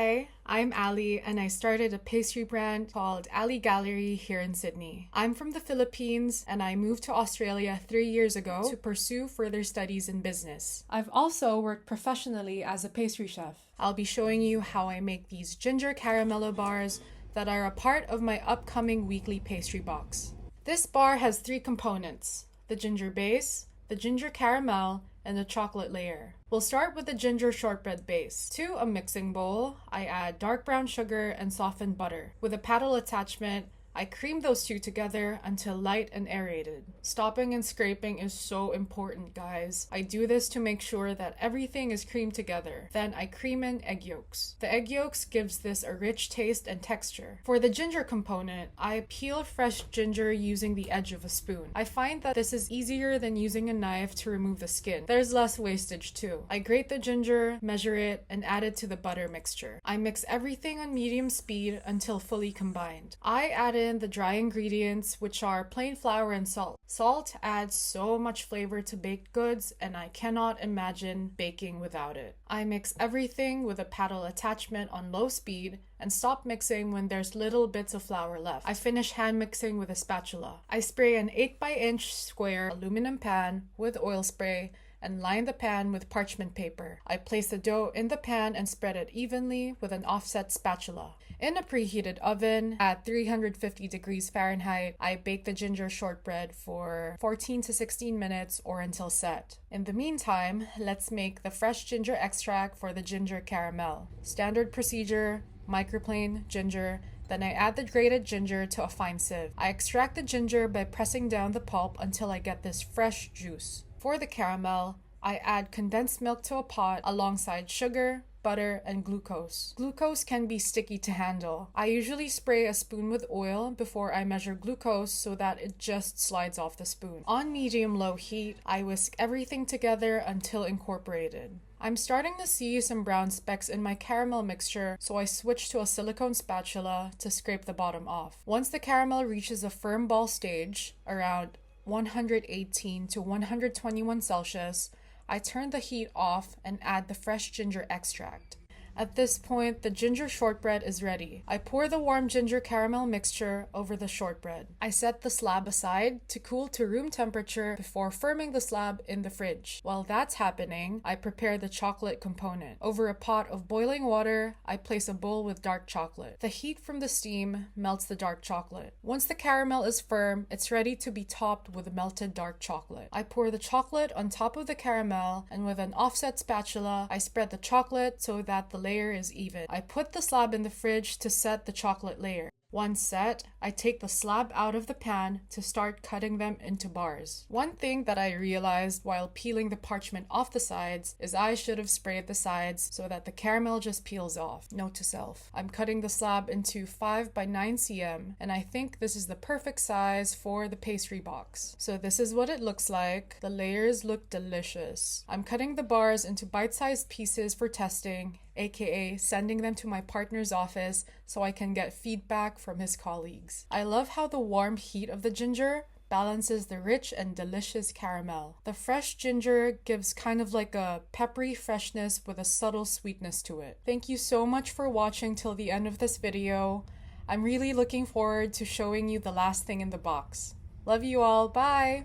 Hi, I'm Ali and I started a pastry brand called Ali Gallery here in Sydney. I'm from the Philippines and I moved to Australia 3 years ago to pursue further studies in business. I've also worked professionally as a pastry chef. I'll be showing you how I make these ginger caramello bars that are a part of my upcoming weekly pastry box. This bar has 3 components: the ginger base, the ginger caramel, and the chocolate layer. We'll start with the ginger shortbread base. To a mixing bowl, I add dark brown sugar and softened butter. With a paddle attachment, I cream those two together until light and aerated. Stopping and scraping is so important, guys. I do this to make sure that everything is creamed together. Then I cream in egg yolks. The egg yolks gives this a rich taste and texture. For the ginger component, I peel fresh ginger using the edge of a spoon. I find that this is easier than using a knife to remove the skin. There's less wastage too. I grate the ginger, measure it, and add it to the butter mixture. I mix everything on medium speed until fully combined. I add in the dry ingredients, which are plain flour and salt. Salt adds so much flavor to baked goods, and I cannot imagine baking without it. I mix everything with a paddle attachment on low speed and stop mixing when there's little bits of flour left. I finish hand mixing with a spatula. I spray an 8-by-inch square aluminum pan with oil spray and line the pan with parchment paper. I place the dough in the pan and spread it evenly with an offset spatula. In a preheated oven at 350 degrees Fahrenheit, I bake the ginger shortbread for 14 to 16 minutes or until set. In the meantime, let's make the fresh ginger extract for the ginger caramel. Standard procedure: microplane ginger. Then I add the grated ginger to a fine sieve. I extract the ginger by pressing down the pulp until I get this fresh juice. For the caramel, I add condensed milk to a pot alongside sugar, butter, and glucose. Glucose can be sticky to handle. I usually spray a spoon with oil before I measure glucose so that it just slides off the spoon. On medium-low heat, I whisk everything together until incorporated. I'm starting to see some brown specks in my caramel mixture, so I switch to a silicone spatula to scrape the bottom off. Once the caramel reaches a firm ball stage, around 118 to 121 Celsius, I turn the heat off and add the fresh ginger extract. At this point, the ginger shortbread is ready. I pour the warm ginger caramel mixture over the shortbread. I set the slab aside to cool to room temperature before firming the slab in the fridge. While that's happening, I prepare the chocolate component. Over a pot of boiling water, I place a bowl with dark chocolate. The heat from the steam melts the dark chocolate. Once the caramel is firm, it's ready to be topped with melted dark chocolate. I pour the chocolate on top of the caramel, and with an offset spatula, I spread the chocolate so that the layer is even. I put the slab in the fridge to set the chocolate layer. Once set, I take the slab out of the pan to start cutting them into bars. One thing that I realized while peeling the parchment off the sides is I should have sprayed the sides so that the caramel just peels off. Note to self. I'm cutting the slab into 5 by 9 cm, and I think this is the perfect size for the pastry box. So this is what it looks like. The layers look delicious. I'm cutting the bars into bite-sized pieces for testing, aka sending them to my partner's office so I can get feedback from his colleagues. I love how the warm heat of the ginger balances the rich and delicious caramel. The fresh ginger gives kind of like a peppery freshness with a subtle sweetness to it. Thank you so much for watching till the end of this video. I'm really looking forward to showing you the last thing in the box. Love you all. Bye!